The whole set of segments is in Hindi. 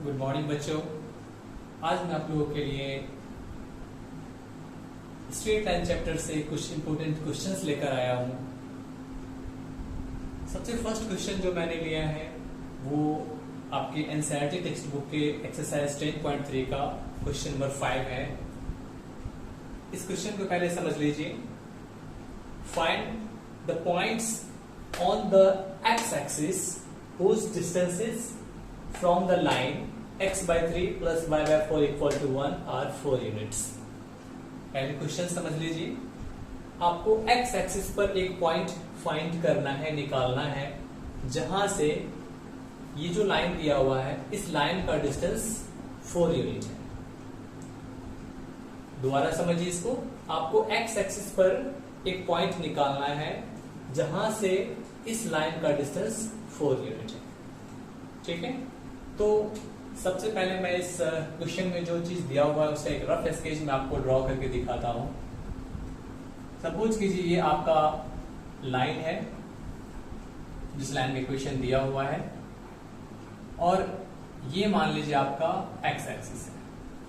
गुड मॉर्निंग बच्चों। आज मैं आप लोगों के लिए स्ट्रेट लाइन चैप्टर से कुछ इंपोर्टेंट क्वेश्चंस लेकर आया हूं। सबसे फर्स्ट क्वेश्चन जो मैंने लिया है वो आपके एनसीईआरटी टेक्स्ट बुक के एक्सरसाइज 10.3 का क्वेश्चन नंबर 5 है। इस क्वेश्चन को पहले समझ लीजिए। Find the points on the x axis whose distances from the line x by 3 plus y by 4 equal to 1 are 4 units। पहले क्वेश्चन समझ लीजिए। आपको x एक्सिस पर एक पॉइंट फाइंड करना है, निकालना है, जहां से ये जो लाइन दिया हुआ है इस लाइन का डिस्टेंस 4 यूनिट है। दोबारा समझिए इसको। आपको x एक्सिस पर एक पॉइंट निकालना है जहां से इस लाइन का डिस्टेंस 4 यूनिट है। ठीक है, तो सबसे पहले मैं इस क्वेश्चन में जो चीज दिया हुआ है उसका एक रफ स्केच में आपको ड्रॉ करके दिखाता हूं। सपोज कीजिए ये आपका लाइन है जिस लाइन में क्वेश्चन दिया हुआ है, और ये मान लीजिए आपका एक्स एक्सिस है।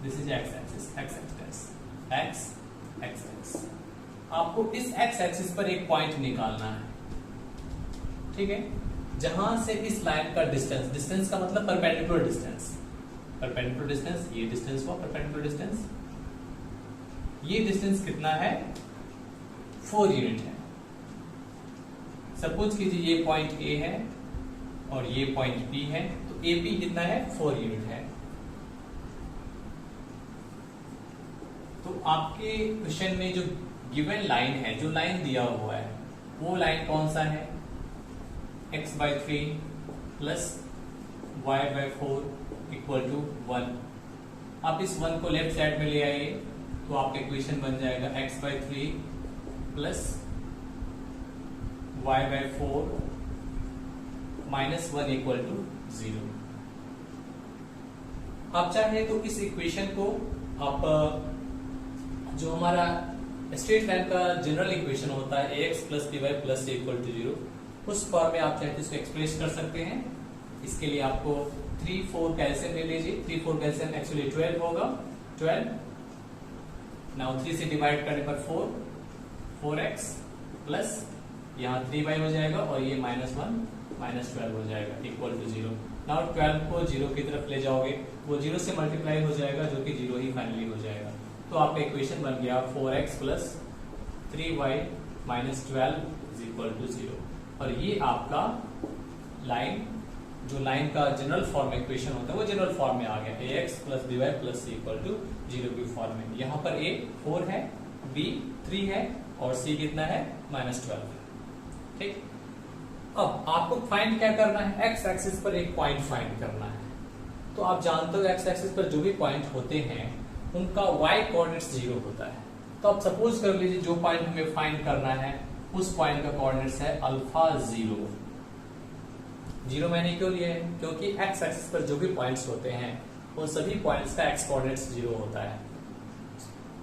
This is x axis, x axis. आपको इस एक्स एक्सिस पर एक पॉइंट निकालना है, ठीक है, जहां से इस लाइन का डिस्टेंस का मतलब परपेंडिकुलर डिस्टेंस, ये डिस्टेंस हुआ परपेंडिकुलर डिस्टेंस। ये डिस्टेंस कितना है? 4 यूनिट है। सपोज कीजिए ये पॉइंट ए है और ये पॉइंट बी है, तो ए बी कितना है? 4 यूनिट है। तो आपके क्वेश्चन में जो गिवन लाइन है, जो लाइन दिया हुआ है, वो लाइन कौन सा है? x by 3 plus y by 4 equal to 1। आप इस 1 को लेफ्ट साइड में ले आइए तो आपका इक्वेशन बन जाएगा x by 3 plus y by 4 minus 1 equal to 0। आप चाहे तो इस इक्वेशन को आप जो हमारा स्ट्रेट लाइन का जनरल इक्वेशन होता है ax plus by plus c equal to 0, उस फॉर्म में आप चाहे तो इसको एक्सप्रेस कर सकते हैं। इसके लिए आपको 3 4 कैल्सियम ले लीजिए। 3 4 कैल्सियम एक्चुअली 12 होगा। 12 नाउ 3 से डिवाइड करने पर 4x प्लस यहाँ 3y हो जाएगा और ये -1 -12 हो जाएगा इक्वल टू 0। नाउ 12 को 0 की तरफ ले जाओगे, वो 0 से मल्टीप्लाई हो जाएगा जो कि 0 ही फाइनली हो जाएगा। तो आपका इक्वेशन बन गया 4x plus 3y minus 12 is equal to 0। और ये आपका लाइन, जो लाइन का जनरल फॉर्म इक्वेशन होता है, वो जनरल फॉर्म में आ गया ax plus by plus c equal to 0 की फॉर्म में। यहाँ पर a 4 है, b 3 है और c कितना है? -12 है। ठीक, अब आपको फाइंड क्या करना है? x एक्सिस पर एक पॉइंट फाइंड करना है। तो आप जानते हो x एक्सिस पर जो भी पॉइंट होते हैं उनका y कोऑर्डिनेट्स 0 होता है। तो आप सपोज कर लीजिए जो पॉइंट हमें फाइंड करना है उस पॉइंट का कोऑर्डिनेट्स है अल्फा 0 मैंने क्यों लिया है? क्योंकि एक्स एक्सिस पर जो भी पॉइंट्स होते हैं उन सभी पॉइंट्स का एक्स कोऑर्डिनेट्स 0 होता है,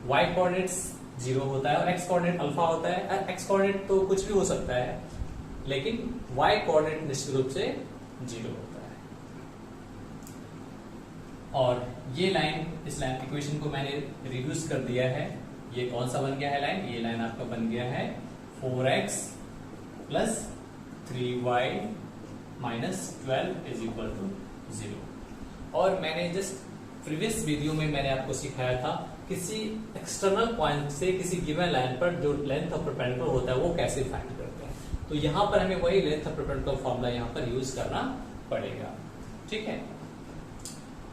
वाई कोऑर्डिनेट्स 0 होता है और एक्स कोऑर्डिनेट अल्फा होता है। एक्स कोऑर्डिनेट तो कुछ भी हो सकता है, लेकिन वाई कोऑर्डिनेट निश्चित रूप से 0 होता है। और ये लाइन, इस लाइन इक्वेशन को मैंने रिड्यूस कर दिया है। ये कौन सा बन गया है लाइन? ये लाइन आपका बन गया है 4x plus 3y minus 12 is equal to 0। और मैंने जस्ट प्रीवियस वीडियो में मैंने आपको सिखाया था किसी एक्सटर्नल पॉइंट से किसी गिवन लाइन पर जो लेंथ ऑफ परपेंडिकुलर होता है वो कैसे फाइंड करते हैं। तो यहाँ पर हमें वही लेंथ ऑफ परपेंडिकुलर फॉर्मूला यहाँ पर यूज करना पड़ेगा। ठीक है,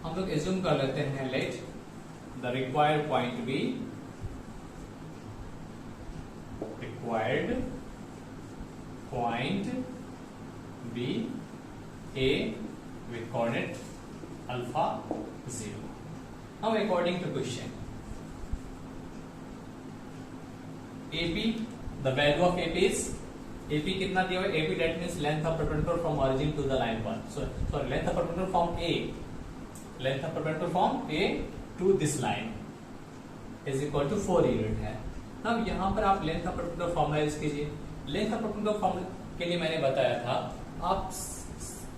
हम लोग एज्यूम कर लेते हैं let the required point B A with coordinate alpha 0. Now according to question, AP, the value of AP is, AP कितना दिया हुआ है? AP that means length of perpendicular from origin to the line 1. So sorry, length of perpendicular from A to this line is equal to 4 unit है। अब यहाँ पर आप length of perpendicular formula use कीजिए। लेंथ ऑफ परपेंडिकुलर फॉर्मूला के लिए मैंने बताया था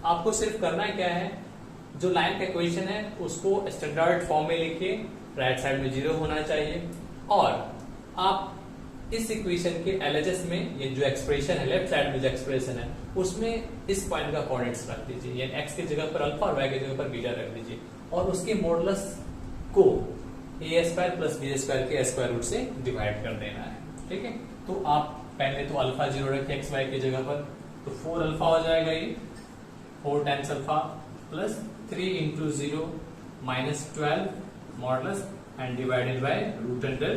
आपको सिर्फ करना क्या है, जो लाइन का इक्वेशन है उसको स्टैंडर्ड फॉर्म में लिखिए, राइट साइड में 0 होना चाहिए, और आप इस इक्वेशन के एलएचएस में ये जो एक्सप्रेशन है, लेफ्ट साइड में जो एक्सप्रेशन है उसमें इस पॉइंट का कोऑर्डिनेट्स रख दीजिए, यानी एक्स की जगह पर अल्फा और वाई की जगह पर बीटा रख दीजिए, और उसके मॉडुलस को ए स्क्वायर प्लस बी स्क्वायर के स्क्वायर रूट से डिवाइड कर देना है। ठीक है, तो आप पहले तो अल्फा 0 रखें एक्स वाई की जगह पर, तो 4 अल्फा हो जाएगा, ये 4 times alpha plus 3 into 0 minus 12 modulus and divided by root under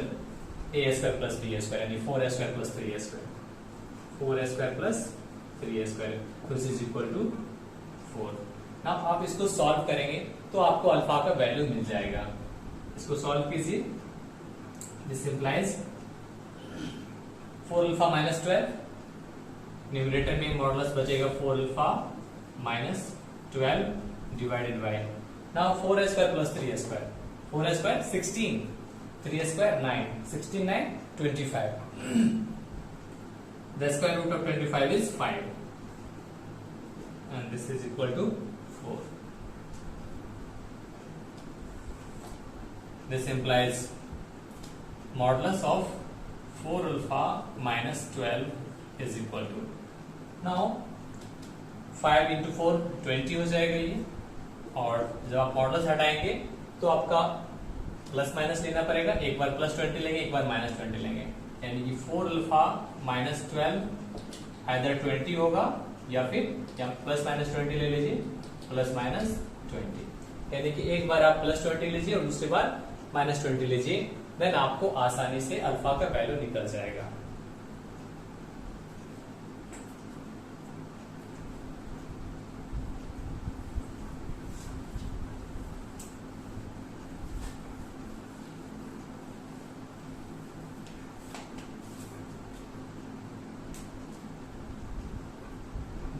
A square plus B square, यानी 4 square plus 3 square, 4 square plus 3 square, this is equal to 4। Now आप इसको सॉल्व करेंगे तो आपको अल्फा का वैल्यू मिल जाएगा। इसको सॉल्व कीजिए, this implies 4 alpha minus 12, numerator में मॉडुलस बचेगा 4 alpha minus 12 divided by, now 4 square plus 3 square, 4 square 16, 3 square 9, 16 9 25, the square root of 25 is 5 and this is equal to 4. This implies modulus of 4 alpha minus 12 is equal to, now 5 into 4 20 हो जाएगा ये, और जब आप मॉडुलस हटाएंगे तो आपका प्लस माइनस लेना पड़ेगा, एक बार प्लस 20 लेंगे, एक बार माइनस 20 लेंगे, यानी कि 4 अल्फा माइनस 12 आइदर 20 होगा या फिर या प्लस माइनस 20 ले लीजिए, प्लस माइनस 20, यानी कि एक बार आप प्लस 20 लीजिए और दूसरी बार माइनस 20 लीजिए, देन आपको आसानी से अल्फा का वैल्यू निकल जाएगा।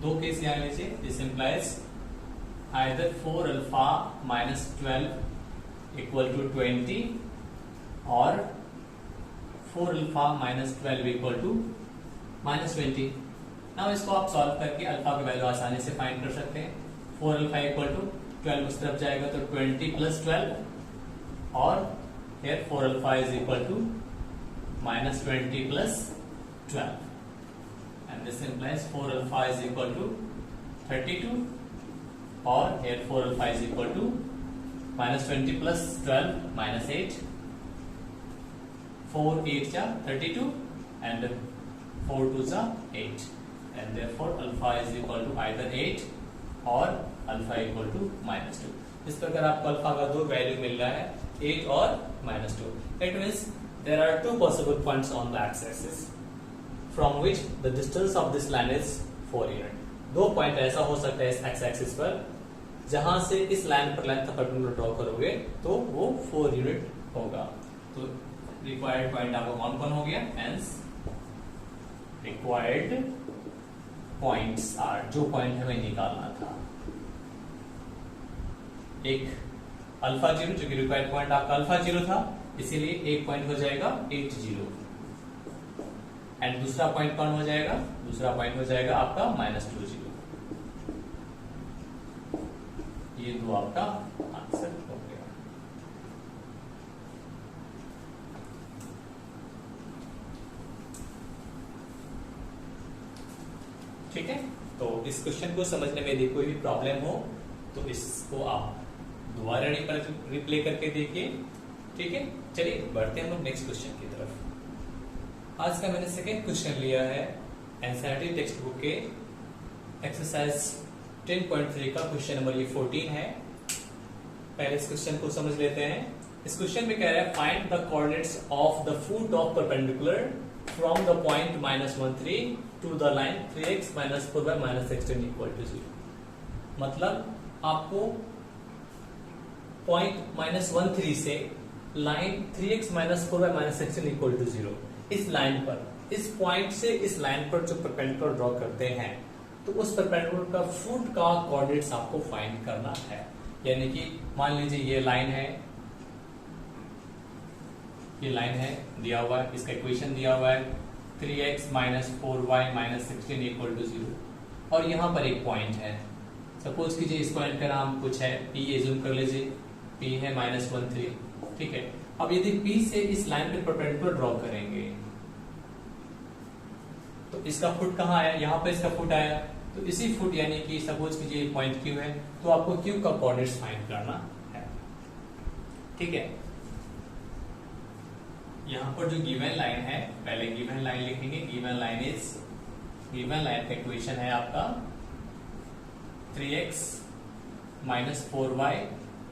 दो केस यहां लीजिए, this implies either 4 alpha minus 12 equal to 20 और 4 alpha minus 12 equal to minus 20। Now इसको आप सॉल्व करके अल्फा का वैल्यू आसानी से फाइंड कर सकते हैं। 4 अल्फा इक्वल टू 12 उस तरफ जाएगा तो 20 प्लस 12, और here 4 alpha is equal to minus 20 plus 12, and this implies 4 alpha is equal to 32, or here 4 alpha is equal to minus 20 plus 12 minus 8, 4 8 ja 32 and 4 2 ja 8, and therefore alpha is equal to either 8 or alpha equal to minus 2। इस प्रकार आपको अल्फा का दो वैल्यू मिल रहा है, 8 और minus 2। It means there are two possible points on the x-axis from which the distance of this line is 4 unit। दो पॉइंट ऐसा हो सकता है इस एक्स एक्सिस पर जहां से इस लाइन पर लाइन का परपेंडिकुलर ड्रॉ करोगे तो वो 4 यूनिट होगा। तो रिक्वायर्ड पॉइंट आपका कौन कौन हो गया, हेंस रिक्वायर्ड पॉइंट्स आर, जो पॉइंट हमें निकालना था, एक अल्फा 0 जो कि रिक्वायर्ड पॉइंट आपका अल्फा 0 था, इसीलिए एक पॉइंट हो जाएगा 8 0, एंड दूसरा पॉइंट कौन हो जाएगा, दूसरा पॉइंट हो जाएगा आपका माइनस 2 0। ये दो आपका आंसर हो गया। ठीक है, तो इस क्वेश्चन को समझने में यदि कोई भी प्रॉब्लम हो तो इसको आप दोबारा रिप्ले करके देखिए। ठीक है, चलिए बढ़ते हैं हम लोग नेक्स्ट क्वेश्चन की तरफ। आज का मैंने सेकेंड क्वेश्चन लिया है एनसीईआरटी टेक्स्ट बुक के एक्सरसाइज 10.3 का क्वेश्चन नंबर ये 14 है। पहले इस क्वेश्चन को समझ लेते हैं। इस क्वेश्चन में कह रहा है find the coordinates of the foot of perpendicular from the point -13 to the line 3x - 4y - 16 equal to 0। मतलब आपको पॉइंट -13 से line 3x - 4y - 16 equal to 0, इस लाइन पर, इस पॉइंट से इस लाइन पर जो परपेंडिकुलर ड्रॉ करते हैं तो उस परपेंडिकुलर का फुट का कोऑर्डिनेट्स आपको फाइंड करना है। यानी कि मान लीजिए ये लाइन है, ये लाइन है दिया हुआ है, इसका इक्वेशन दिया हुआ है 3x - 4y - 16 इक्वल टू 0, और यहां पर एक पॉइंट है सपोज कीजिए इस पॉइंट का नाम कुछ है P एज्यूम कर लीजिए, P है -1 3, ठीक है। अब यदि P से इस लाइन पे परपेंडिकुलर ड्रॉ करेंगे तो इसका फुट कहाँ आया, यहाँ पे इसका फुट आया, तो इसी फुट यानी कि सपोज कीजिए पॉइंट Q है, तो आपको Q का कोऑर्डिनेट्स फाइंड करना है, ठीक है। यहाँ पर जो गिवन लाइन है, पहले गिवन लाइन लिखेंगे। गिवन लाइन का इक्वेशन है आपका 3x - 4y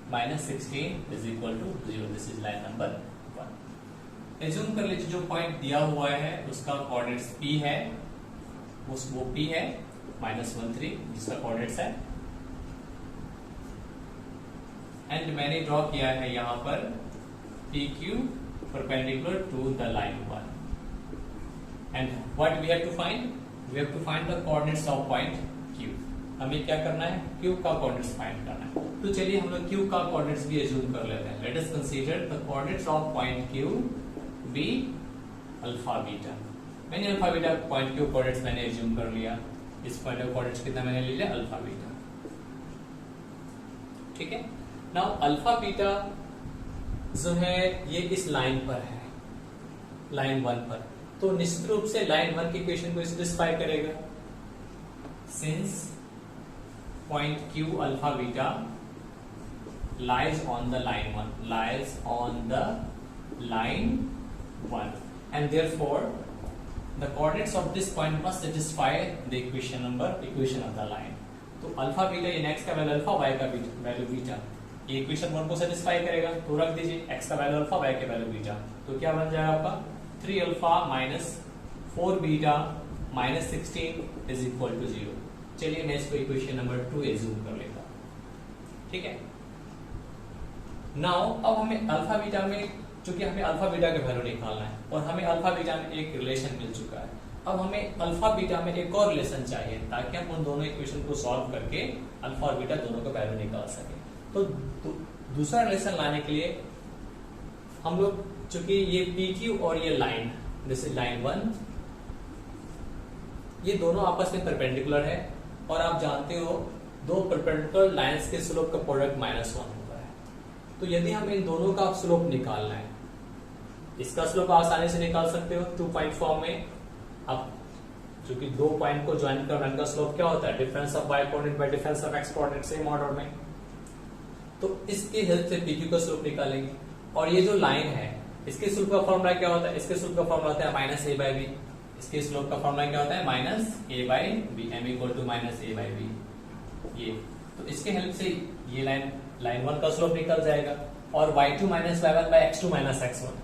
- 16 is equal to 0। This is line number 1। Assume कर लीजिए जो पॉइंट दिया हुआ है उसका कोऑर्डिनेट्स P है, वो P है -1 3 जिसका कोऑर्डिनेट्स है, एंड मैंने ड्रॉ किया है यहाँ पर PQ perpendicular to the line 1, and what we have to find? We have to find the coordinates of point Q। हमें क्या करना है, Q का कोऑर्डिनेट्स फाइंड करना है। तो चलिए हम लोग Q का कोऑर्डिनेट्स भी एज्यूम कर लेते हैं। Let us consider the coordinates of point Q be alpha beta. मैंने alpha beta point Q coordinates मैंने एज्यूम कर लिया। इस पॉइंट का कोऑर्डिनेट्स कितना मैंने ले लिया, अल्फा बीटा, ठीक है। नाउ अल्फा बीटा जो है ये इस लाइन पर है, लाइन 1 पर, तो निश्चित रूप से लाइन 1 की इक्वेशन को स्पेसिफाई करेगा। Since point Q alpha beta lies on the line 1 and therefore the coordinates of this point must satisfy the equation of the line। तो अल्फा बीटा ये x का वैल्यू अल्फा, y का वैल्यू बीटा, ये इक्वेशन 1 को सेटिस्फाई करेगा। तो रख दीजिए x का वैल्यू अल्फा, y का वैल्यू बीटा, तो क्या बन जाएगा आपका 3 alpha - 4 beta - 16 is equal to 0। चलिए मैं इसको इक्वेशन नंबर 2 एज्यूम कर लेता हूं, ठीक है। नाउ अब हमें अल्फा बीटा में, चूंकि हमें अल्फा बीटा का वैल्यू निकालना है और हमें अल्फा बीटा में एक रिलेशन मिल चुका है, अब हमें अल्फा बीटा में एक और रिलेशन चाहिए ताकि हम उन दोनों इक्वेशन को सॉल्व करके अल्फा और बीटा दोनों का वैल्यू निकाल सके। तो दूसरा रिलेशन लाने के लिए हम लोग, चूंकि ये PQ और ये लाइन, जैसे लाइन 1, ये दोनों आपस में परपेंडिकुलर है और आप जानते हो दो परपेंडिकुलर लाइंस के स्लोप का प्रोडक्ट -1 होता है। तो यदि हम इन दोनों का स्लोप निकालना है, इसका स्लोप आसानी से निकाल सकते हो 2 पॉइंट फॉर्म में। अब चूंकि 2 पॉइंट को ज्वाइन करना, इनका स्लोप क्या होता है, difference of y coordinate bye difference of x coordinate, same order में। तो इसकी हेल्प से PQ का स्लोप निकालेंगे। और ये जो लाइन है इसके स्लोप का फॉर्मूला क्या होता है, इसके स्लोप का फॉर्मूला होता है -a/b। इसके स्लोप का फॉर्मूला क्या होता है, -a/b, m = -a/b। ये तो इसके हेल्प से ये लाइन 1 का स्लोप निकल जाएगा। और y2 - y1 by x2 - x1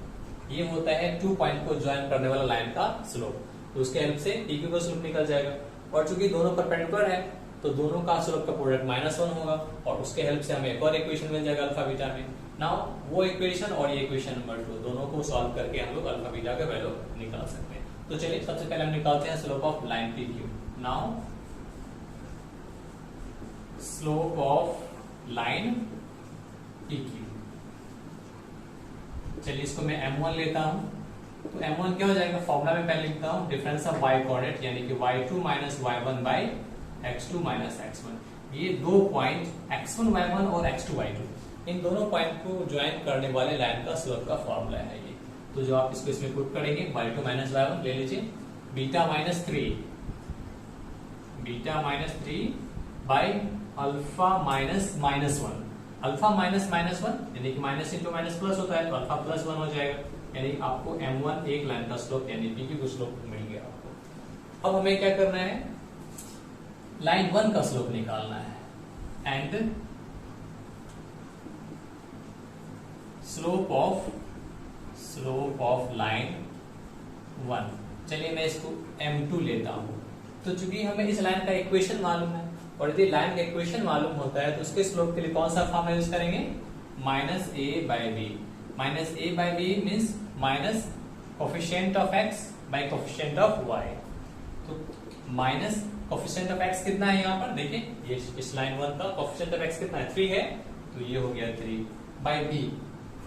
ये होता है 2 पॉइंट को ज्वाइन करने वाला लाइन का स्लोप, तो उसके हेल्प से PQ का स्लोप निकल जाएगा। और चूंकि दोनों परपेंडिकुलर है तो दोनों का स्लोप का प्रोडक्ट -1 होगा और उसके हेल्प से हमें एक और इक्वेशन मिल जाएगा अल्फा बीटा में। नाउ वो इक्वेशन और ये इक्वेशन नंबर 2 दोनों को सॉल्व करके हम लोग अल्फा बीटा का वैल्यू निकाल सकते हैं। तो चलिए सबसे पहले हम निकालते हैं slope of line PQ। Now slope of line PQ, चलिए इसको मैं m1 लेता हूं। तो m1 क्या हो जाएगा, फॉर्मूला में पहले लिखता हूं डिफरेंस ऑफ y कोऑर्डिनेट यानी कि y2 - y1 by x2 - x1। ये दो पॉइंट x1 y1 और x2 y2, इन दोनों पॉइंट को ज्वाइन करने वाले लाइन का स्लोप का फॉर्मूला है ये। तो जो आप इसको इसमें पुट करेंगे y2 - y1 ले लीजिए, बीटा -3 बाय अल्फा -1। अल्फा -1 यानी कि माइनस इंटू माइनस प्लस होता है, तो अल्फा +1 हो जाएगा, यानी आपको m1 एक लाइन का स्लोप यानी PQ का स्लोप मिल गया आपको। अब हमें क्या करना है, लाइन 1 का स्लोप निकालना है एंड स्लोप ऑफ लाइन 1। चलिए मैं इसको m2 लेता हूं। तो चूंकि हमें इस लाइन का इक्वेशन मालूम है और यदि लाइन का इक्वेशन मालूम होता है तो उसके स्लोप के लिए कौन सा फॉर्मूला यूज करेंगे, -a/b। -a/b means minus coefficient of x bye coefficient of y। तो माइनस कोफिशिएंट ऑफ x कितना है यहाँ पर, देखिए ये इस लाइन 1 का कोफिशिएंट ऑफ x कितना है, 3 है, तो ये हो गया 3 बाय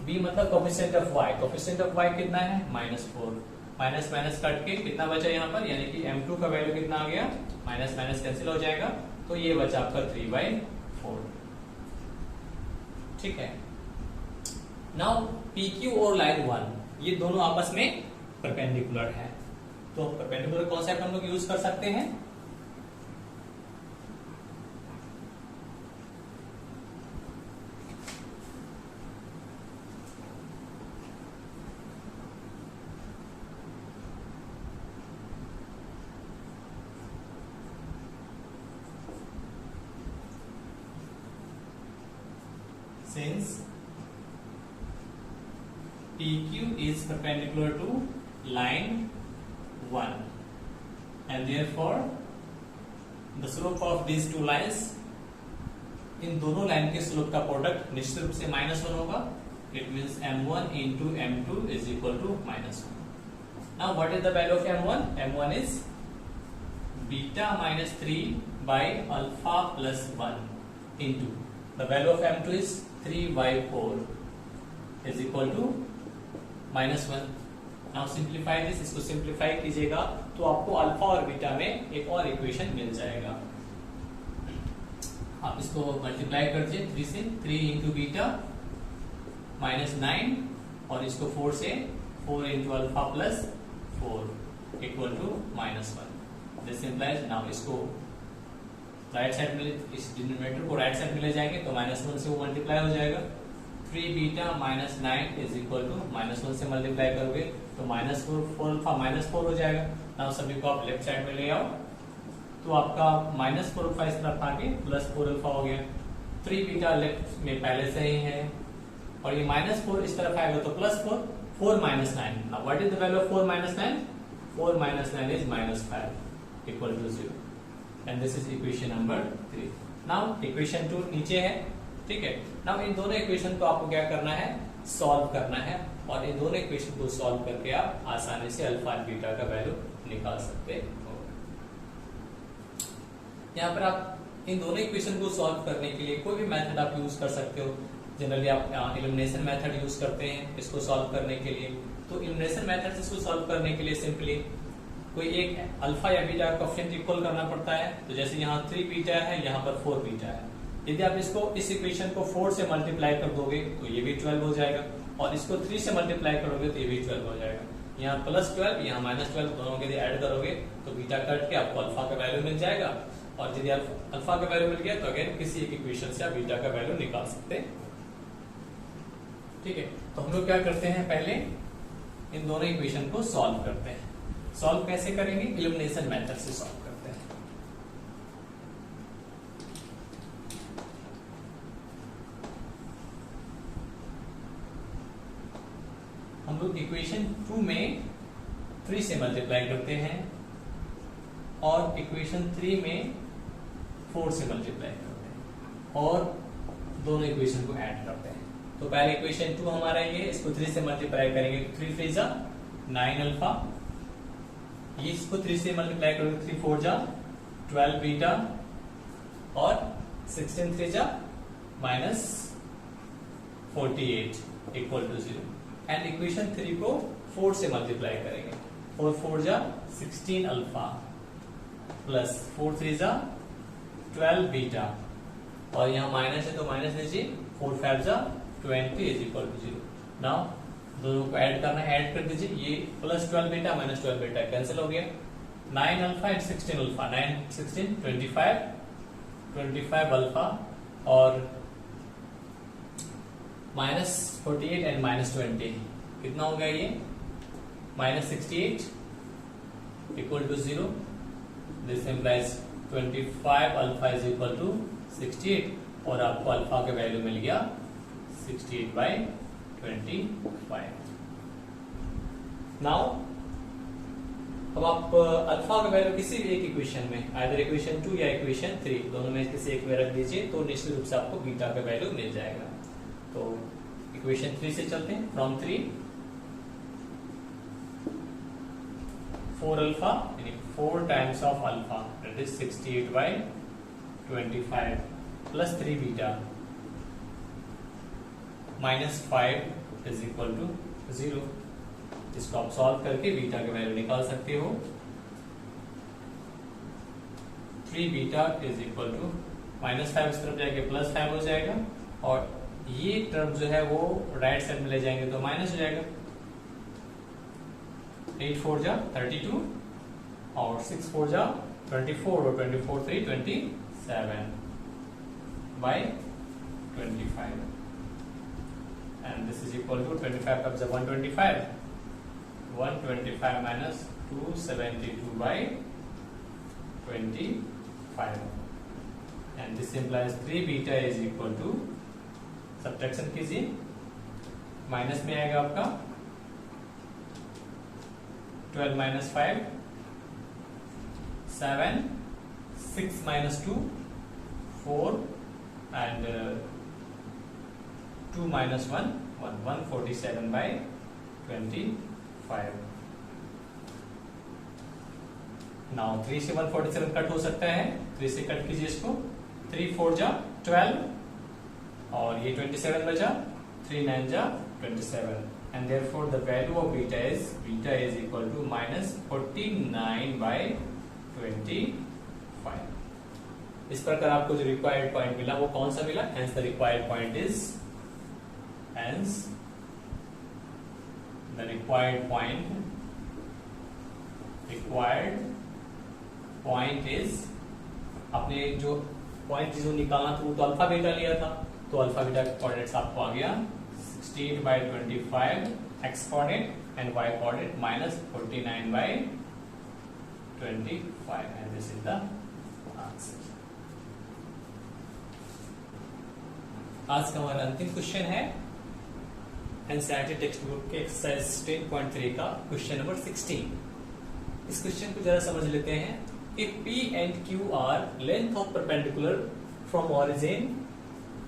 b मतलब coefficient of y। Coefficient of y कितना है, -4। माइनस कट के कितना बचा यहाँ पर, यानी कि m2 का वैल्यू कितना आ गया, माइनस कैंसिल हो जाएगा, तो ये बचा आपका 3/4। ठीक है। नाउ PQ और लाइन 1 ये दोनों आपस में परपेंडिकुलर है, तो परपेंडिकुलर कॉन्सेप्ट हम लोग यूज कर सकते हैं। Since PQ is perpendicular to line 1 and therefore the slope of these two lines, इन दोनों लाइन के स्लोप का प्रोडक्ट निश्चित रूप से -1 होगा। It means m1 into m2 is equal to -1। Now what is the value of m1? m1 is beta minus 3 by alpha plus 1 into the value of m2 is 3/4 is equal to -1। Now simplify this, इसको सिंप्लीफाई कीजिएगा तो आपको अल्फा और बीटा में एक और इक्वेशन मिल जाएगा। आप इसको मल्टीप्लाई कर दीजिए 3 से, 3 इंटू बीटा -9 और इसको 4 से, 4 into alpha plus 4 equal to -1। This implies, now इसको राइट साइड में, इस डिनोमिनेटर को राइट साइड में ले जाएंगे तो -1 से वो मल्टीप्लाई हो जाएगा। 3 बीटा -9 इज इक्वल टू -1 से मल्टीप्लाई करोगे तो -4 अल्फा -4 हो जाएगा। नाउ सभी को आप लेफ्ट साइड में ले आओ तो आपका -4 अल्फा इस तरफ आके +4 अल्फा हो गया। 3 बीटा लेफ्ट में पहले से ही है और ये -4 इस तरफ आएगा तो +4, 4 -9। Now what is the value of 4 -9? 4 -9 is -5 equal to 0 and this is equation number 3। Now equation 2 नीचे है। ठीक है। नाउ इन दोनों इक्वेशन को आपको क्या करना है, सॉल्व करना है और इन दोनों इक्वेशन को सॉल्व करके आप आसानी से अल्फा और बीटा का वैल्यू निकाल सकते हो। यहाँ पर आप इन दोनों इक्वेशन को सॉल्व करने के लिए कोई भी मेथड आप यूज कर सकते हो। जनरली आप इलिमिनेशन मेथड यूज करते हैं इसको सॉल्व करने के लिए। तो इलिमिनेशन मेथड से इसको सॉल्व करने के लिए सिंपली कोई एक अल्फा या बीटा कोएफिशिएंट इक्वल करना पड़ता है। तो जैसे यहाँ 3 बीटा है, यहाँ पर 4 बीटा है। यदि आप इसको इस इक्वेशन को 4 से मल्टीप्लाई कर दोगे तो ये भी 12 हो जाएगा और इसको 3 से मल्टीप्लाई करोगे तो ये भी 12 हो जाएगा। यहाँ +12, यहाँ -12 दोनों के लिए ऐड करोगे तो बीटा कट के आपको अल्फा का वैल्यू मिल जाएगा और यदि अल्फा का वैल्यू मिल गया तो अगेन किसी एक इक्वेशन से आप बीटा का वैल्यू निकाल सकते हैं। ठीक है। तो हम लोग क्या करते हैं, पहले इन दोनों इक्वेशन को सॉल्व करते हैं। सॉल्व कैसे करेंगे? इलिमिनेशन मेथड से सॉल्व करते हैं। हम लोग इक्वेशन 2 में 3 से मल्टीप्लाई करते हैं और इक्वेशन 3 में 4 से मल्टीप्लाई करते हैं और दोनों इक्वेशन को ऐड करते हैं। तो पहले इक्वेशन 2 हमारा ये, इसको 3 से मल्टीप्लाई करेंगे 3 3 जा 9 अल्फा, ये इसको 3 से मल्टीप्लाई करोगे 3 4 जा 12 बीटा और 16 3 जा -48 इक्वल टू 0 एंड इक्वेशन 3 को 4 से मल्टीप्लाई करेंगे 4 4 जा 16 अल्फा प्लस 4 3 जा 12 बीटा और यहाँ माइनस है तो माइनस लीजिए 4 5 जा 20 इज इक्वल टू 0। नाउ दोनों को ऐड करना है, ऐड कर दीजिए। ये +12 बीटा -12 बीटा कैंसिल हो गया। 9 अल्फा एंड 16 अल्फा, 9 16 25 अल्फा और -48 एंड -20 कितना हो गया ये -68 equal to 0। This implies 25 alpha is equal to 68 और आपको अल्फा का वैल्यू मिल गया 68/25। नाउ अब आप अल्फा का वैल्यू किसी भी एक इक्वेशन में, आइदर इक्वेशन 2 या इक्वेशन 3 दोनों में किसी एक में रख दीजिए तो निश्चित रूप से आपको बीटा का वैल्यू मिल जाएगा। तो इक्वेशन 3 से चलते हैं। फ्रॉम 3 4 अल्फा यानी 4 times of alpha that is 68/25 plus 3 beta -5 is equal to 0। इसको आप सॉल्व करके बीटा का वैल्यू निकाल सकते हो। 3 बीटा इज इक्वल टू -5 इस तरफ जाएगा +5 हो जाएगा, और ये टर्म जो है वो राइट साइड में ले जाएंगे तो माइनस हो जाएगा। 8 4 जा 32 और 6 4 जा 24 और 24 3 27 by 25 and this is equal to 25 comes 125 minus 272 by 25 and this implies 3 beta is equal to, subtraction कीजिए, माइनस में आएगा आपका 12 minus 5 7 6 minus 2 4 and 2 minus 1 147 by 25. Now 3 से 147 कट हो सकता है, 3 से कट कीजिए इसको, 3 4 जा 12 और ये 27 बचा, 3 9 जा 27 and therefore the value of beta is equal to minus 49 by 25. इस प्रकार आपको जो रिक्वायर्ड पॉइंट मिला वो कौन सा मिला? Hence the required point is, hence the required point is, आपने जो पॉइंट जो निकालना था वो तो अल्फा बीटा लिया था, तो अल्फा बीटा का कोऑर्डिनेट्स आपको आ गया 16 by 25 x coordinate and y coordinate minus 49 by 25 and this is the answer. आज का हमारा अंतिम क्वेश्चन है एनसीईआरटी टेक्स्ट बुक के एक्सरसाइज 10.3 का क्वेश्चन नंबर 16। इस क्वेश्चन को जरा समझ लेते हैं। If P and Q are length of perpendicular from origin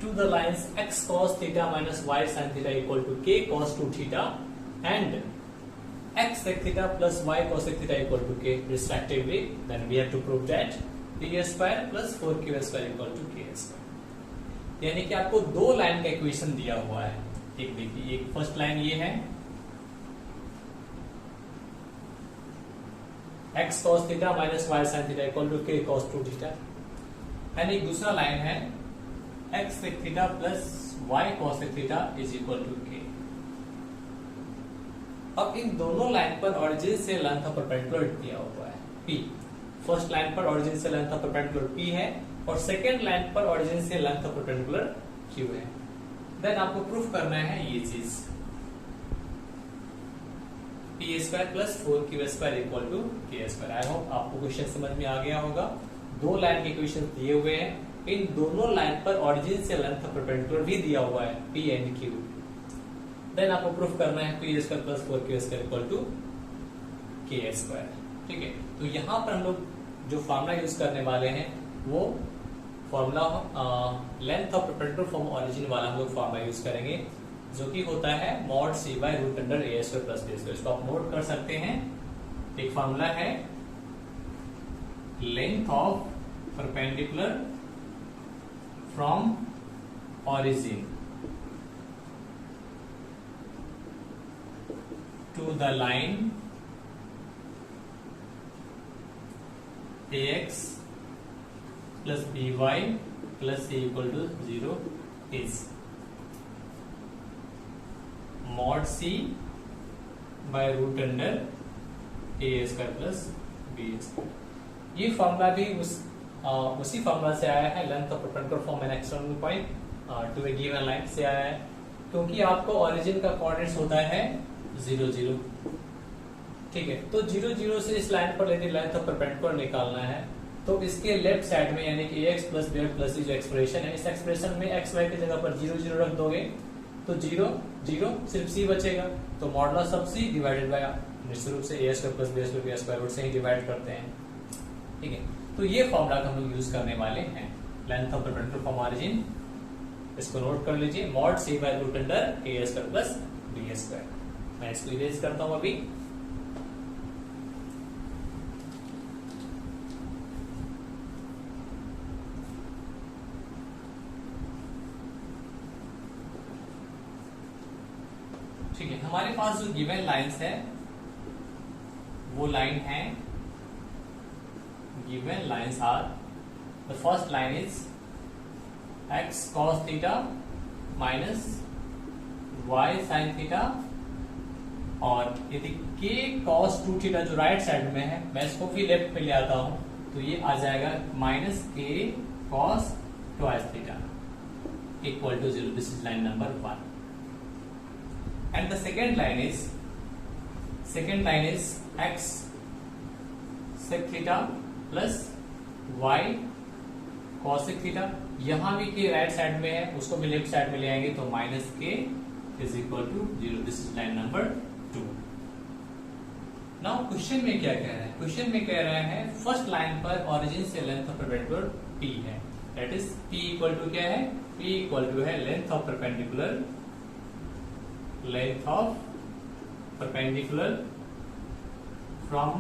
to the lines x cos theta minus y sin theta equal to k cos 2 theta and x sec theta plus y cos sec theta equal to k respectively, then we have to prove that p square plus 4q square equal to k square। यानी कि आपको दो लाइन का इक्वेशन दिया हुआ है। एक देखिए, एक फर्स्ट लाइन ये है x cos theta minus y sin theta equal to k cos 2 theta, and एक दूसरा लाइन है x sec theta plus y cos sec theta is equal to k। अब इन दोनों लाइन पर ऑरिजिन से लेंथ ऑफ परपेंडिकुलर दिया हुआ है p। फर्स्ट लाइन पर ऑरिजिन से लेंथ ऑफ परपेंडिकुलर p है और सेकेंड लाइन पर ऑरिजिन से लेंथ ऑफ परपेंडिकुलर q है। देन आपको प्रूफ करना है ये चीज, P square plus 4q square equal to k square. I hope आपको क्वेश्चन समझ में आ गया होगा। दो लाइन के इक्वेशन दिए हुए हैं, इन दोनों लाइन पर ऑरिजिन से लेंथ ऑफ परपेंडिकुलर भी दिया हुआ है p एंड q। देन आपको प्रूफ करना है p square plus 4q square equal to k square. ठीक है, तो यहाँ पर हम लोग जो फॉर्मूला यूज करने वाले हैं वो formula length of perpendicular from origin वाला हम लोग फॉर्मूला यूज करेंगे, जो कि होता है mod c by root under a square plus b square. इसको आप नोट कर सकते हैं। एक फॉर्मूला है length of perpendicular from origin to the line ax plus by plus c equal to 0 is mod c by root under a square plus b square। ये फॉर्मूला भी उसी फॉर्मूला से आया है, length of perpendicular from an external point two A given line से आया है, क्योंकि आपको ओरिजिन का कोऑर्डिनेट्स होता है 0 0। ठीक है, तो 0 0 से इस लाइन पर यदि लेंथ ऑफ परपेंडिकुलर निकालना है तो इसके लेफ्ट साइड में यानी कि ax plus b plus c जो एक्सप्रेशन है, इस एक्सप्रेशन में x y की जगह पर 0 0 रख दोगे तो 0 0 सिर्फ c बचेगा, तो modulus of c divided by निश्चित रूप से a square plus b square के स्क्वायर रूट से ही डिवाइड करते हैं। ठीक है, तो ये फॉर्मूला हम लोग यूज करने वाले हैं, length of perpendicular from origin. इसको नोट कर लीजिए, mod c by root under a square plus b square. मैं इसको इरेज करता हूं अभी। ठीक है, हमारे पास जो गिवन लाइंस है वो लाइन है, given lines are the first line is x cos theta minus y sin theta, और यदि k cos 2 थीटा जो राइट साइड में है, मैं इसको भी लेफ्ट पे ले आता हूं, तो ये आ जाएगा minus k cos twice theta equal to 0. This is line number 1. And the second line is x sec theta plus y cosec theta. यहां भी k राइट साइड में है, उसको भी लेफ्ट साइड में ले आएंगे तो minus k is equal to 0. This is line number 2. Now question में क्या कह रहा है? क्वेश्चन में कह रहा है फर्स्ट लाइन पर ओरिजिन से लेंथ ऑफ परपेंडिकुलर p है. That is p equal to क्या है? p इक्वल टू है length of perpendicular from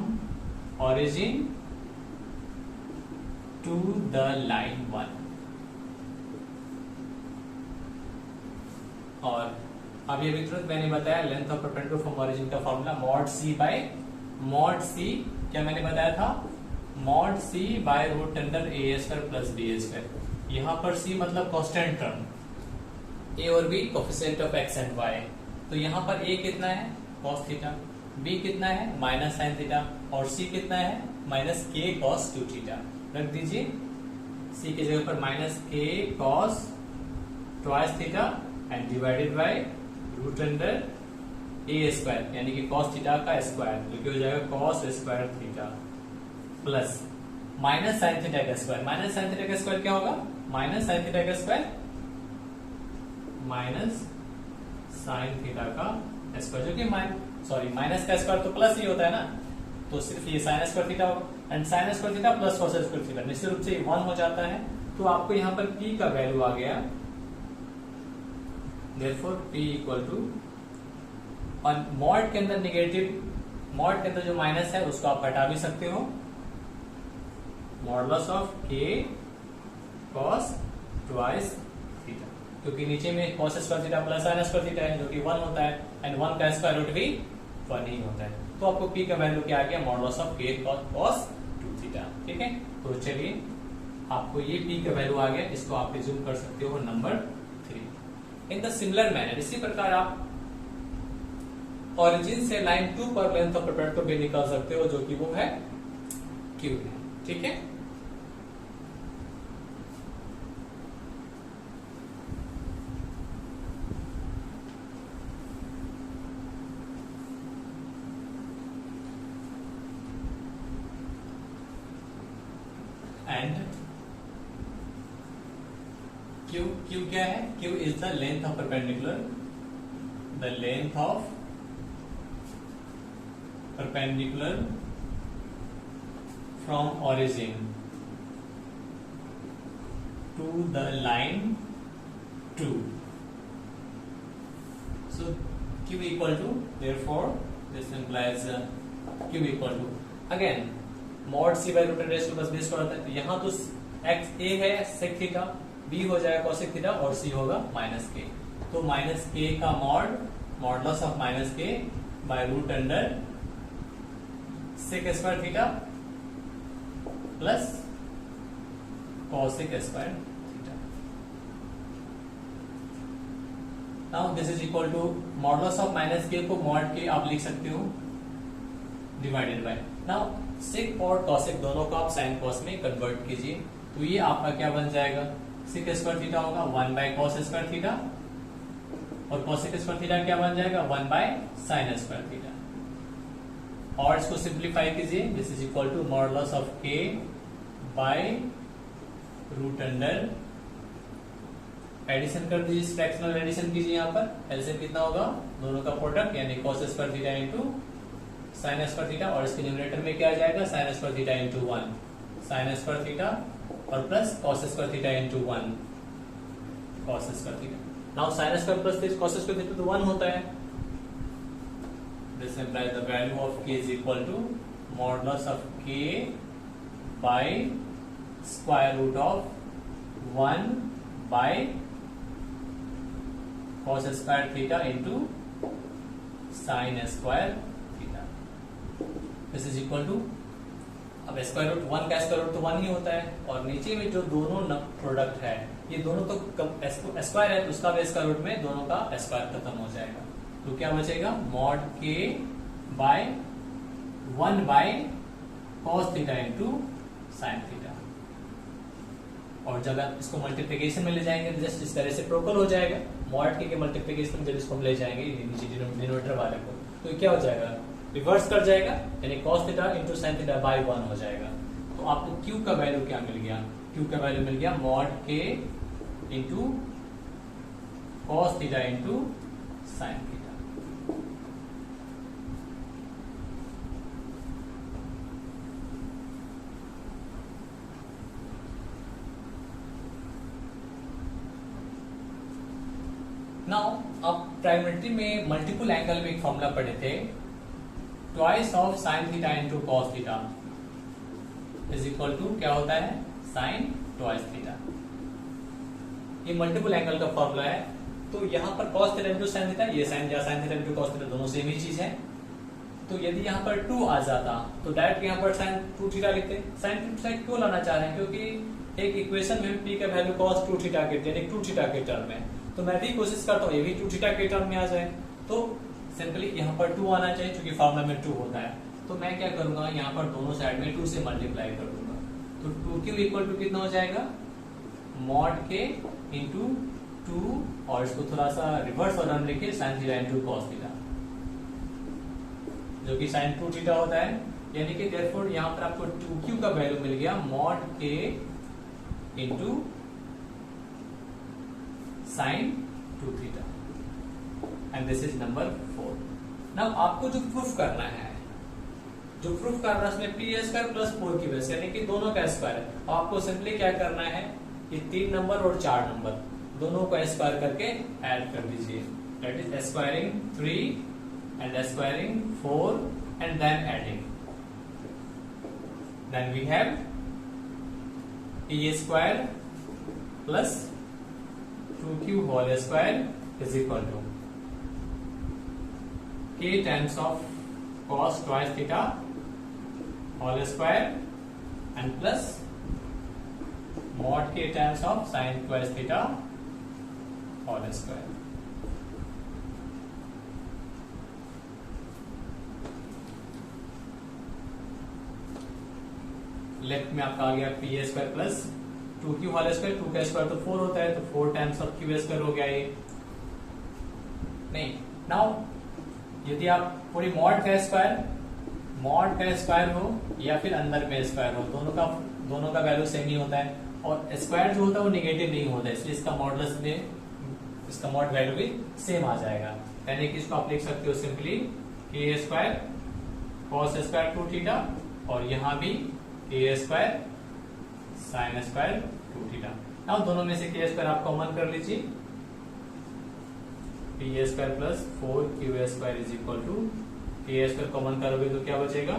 origin to the line 1. और अभी तुरंत मैंने बताया length of perpendicular from origin का formula mod c by mod c. क्या मैंने बताया था? Mod c by root under a square plus b square. यहां पर c मतलब कांस्टेंट टर्म, a और b coefficient of x and y. तो यहां पर a कितना है? cos theta. b कितना है? Minus sine theta. और c कितना है? Minus k cos 2 theta. रख दीजिए c की जगह पर minus k cos twice theta and divided by root under a square, यानी कि cos थीटा का स्क्वायर, जो कि हो जाएगा cos square theta plus minus sine theta का स्क्वायर. माइनस साइन थीटा का स्क्वायर क्या होगा? माइनस साइन थीटा का स्क्वायर माइनस साइन थीटा का स्क्वायर, जो कि माइनस का स्क्वायर तो प्लस ही होता है ना, तो सिर्फ ये साइन स्क्वायर थीटा होगा. And sign square theta plus cos square theta निश्चित रूप से 1 हो जाता है. तो आपको यहाँ पर p का वैल्यू आ गया. देयरफॉर p इक्वल टू, और मॉड के अंदर नेगेटिव, मॉड के अंदर जो माइनस है उसको आप हटा भी सकते हो. Modulus of k cos twice theta, क्योंकि नीचे में cos square theta plus sine square theta है, जो कि 1 होता है, एंड 1 का स्क्वायर रूट भी 1 ही होता है. तो आपको p का वैल्यू क्या आ गया? Modulus of k cos 2 theta. ठीक है, तो चलिए आपको ये p का वैल्यू आ गया, इसको आप रिज्यूम कर सकते हो number 3. In the similar manner, इसी प्रकार आप ओरिजिन से लाइन 2 पर लेंथ ऑफ परपेंडिकुलर भी निकाल सकते हो, जो कि वो है q है. ठीक है, एंड q क्या है? q is the length of perpendicular, the length of perpendicular from origin to the line 2. So q equal to, therefore this implies q equal to, again mod c by root raised to plus b square होता है. तो यहाँ तो x a है sec थीटा, b हो जाएगा cosec थीटा और c होगा माइनस k. तो माइनस k का mod, modulus of minus k by root under sec square theta plus cosec square theta. Now this is equal to modulus of minus k को मॉड k आप लिख सकते हो डिवाइडेड बाय. नाउ सेक और कॉसेक दोनों को आप साइन कॉस में कन्वर्ट कीजिए, तो ये आपका क्या बन जाएगा? सेक स्क्वायर थीटा होगा 1 बाय कॉस स्क्वायर थीटा, और कॉसेक स्क्वायर थीटा क्या बन जाएगा? 1 बाय साइन स्क्वायर थीटा. और इसको सिंप्लीफाई कीजिए. This is equal to modulus of k by root under, addition कर दीजिए, फ्रैक्शनल एडिशन कीजिए. यहाँ पर एलसीएम कितना होगा? दोनों का प्रोडक्ट, यानी cos square theta into sine square theta, और इसके न्यूमरेटर में क्या आ जाएगा? Sine square theta into 1, sine square theta और plus cos square theta into 1 cos square theta. Now sine square plus cos square theta तो 1 होता है. This implies the value of k is equal to modulus of k by square root of 1 by cos square theta into sine square. This is equal to अब स्क्वायर रूट 1 का स्क्वायर रूट तो 1 ही होता है, और नीचे में जो दोनों प्रोडक्ट है ये दोनों तो स्क्वायर है, तो उसका भी स्क्वायर रूट में दोनों का स्क्वायर खत्म हो जाएगा। तो क्या बचेगा, mod K by 1 by cos theta into sine theta. और जब आप इसको मल्टीप्लिकेशन में ले जाएंगे तो जस्ट इस तरह से प्रोकल हो जाएगा। मॉड के मल्टीप्लिकेशन में जब इसको हम ले जाएंगे नीचे डिनोमिनेटर वाले को, तो क्या हो जाएगा, रिवर्स कर जाएगा, यानी cos theta into sine theta by 1 हो जाएगा। तो आपको Q का वैल्यू क्या मिल गया, Q का वैल्यू मिल गया मॉड के into cos theta into sine theta. Now आप ट्राइमेट्री में मल्टीपल एंगल में एक फॉर्मूला पढ़े थे, twice of sine theta into cos theta is equal to क्या होता है, साइन ट्वाइस थीटा। ये मल्टीपल एंगल का फॉर्मूला है। तो यहाँ पर cos theta into sine theta, ये साइन या sine theta into cos theta दोनों सेम ही चीज है। तो यदि यहाँ पर 2 आ जाता तो डायरेक्ट यहाँ पर साइन 2 थीटा लिखते। साइन 2 थीटा क्यों लाना चाह रहे हैं, क्योंकि एक इक्वेशन में p का वैल्यू cos 2 थीटा के यानी 2 थीटा के टर्म में, तो मैं भी कोशिश करता हूँ ये भी 2 थीटा के टर्म में आ जाए। तो सिंपली यहाँ पर 2 आना चाहिए, क्योंकि फॉर्मूला में 2 होता है। तो मैं क्या करूंगा, यहाँ पर दोनों साइड में 2 से मल्टीप्लाई कर दूंगा। तो 2q इक्वल टू कितना हो जाएगा, मॉड के इंटू 2, और इसको थोड़ा सा रिवर्स ऑर्डर में लिखिए sign theta into cos theta, जो कि साइन 2 थीटा होता है। यानी कि देयरफॉर यहाँ पर आपको 2q का वैल्यू मिल गया मॉड के into sine 2 theta, and this is number 4। Now आपको जो प्रूफ करना है, उसमें पी स्क्वायर प्लस 4q यानी कि दोनों का स्क्वायर है। आपको सिंपली क्या करना है, ये 3 नंबर और 4 नंबर दोनों को स्क्वायर करके ऐड कर दीजिए। That is squaring 3 and squaring 4 and then adding. Then we have P square plus 2q whole square is equal to k times of cos twice theta whole square and plus mod k times of sin twice theta whole square. Left में आपका आ गया P square plus 2q whole square, 2 का स्क्वायर तो 4 होता है, तो 4 टाइम्स ऑफ q स्क्वायर हो गया ये। नहीं, नाउ यदि आप पूरी मॉड का स्क्वायर हो या फिर अंदर में स्क्वायर हो, दोनों का वैल्यू सेम ही होता है, और स्क्वायर जो होता है वो निगेटिव नहीं होता है, इसलिए इसका मॉडुलस में इसका मॉड वैल्यू भी सेम आ जाएगा। यानी कि इसको आप लिख सकते हो simply k square cos square 2 theta, और यहाँ भी k square sine square 2 theta. अब दोनों में से k स्क्वायर आप कॉमन कर लीजिए, P square plus 4q square is equal to k square common करोगे तो क्या बचेगा,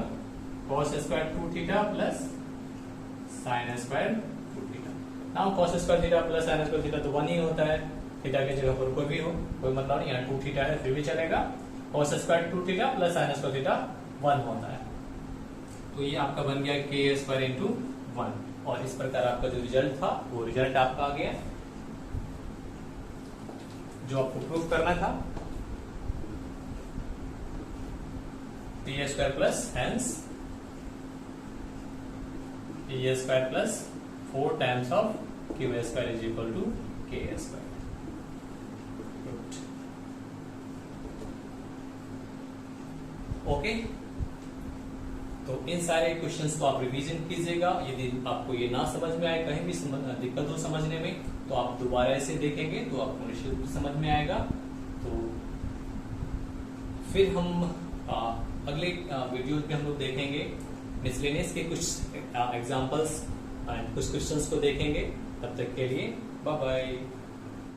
cos square 2 theta plus sine square 2 theta. Now cos square theta plus sine square theta तो 1 ही होता है, थीटा की जगह पर कोई भी हो कोई मतलब नहीं, यहाँ 2 थीटा है फिर भी चलेगा। cos square 2 theta plus sine square theta 1 होता है। तो ये आपका बन गया k स्क्वायर इंटू 1, और इस प्रकार आपका जो रिजल्ट था वो रिजल्ट आपका आ गया जो आपको प्रूफ करना था। P square plus hence P square plus 4 times of Q square is equal to K square. Okay, तो इन सारे क्वेश्चंस को आप रिवीजन कीजिएगा। यदि आपको ये ना समझ में आए, कहीं भी दिक्कत हो समझने में, तो आप दोबारा इसे देखेंगे तो आपको निश्चित समझ में आएगा। तो फिर हम अगले वीडियो में हम लोग देखेंगे मिसलेनियस के कुछ एग्जांपल्स एंड कुछ क्वेश्चंस को देखेंगे। तब तक के लिए बाय बाय।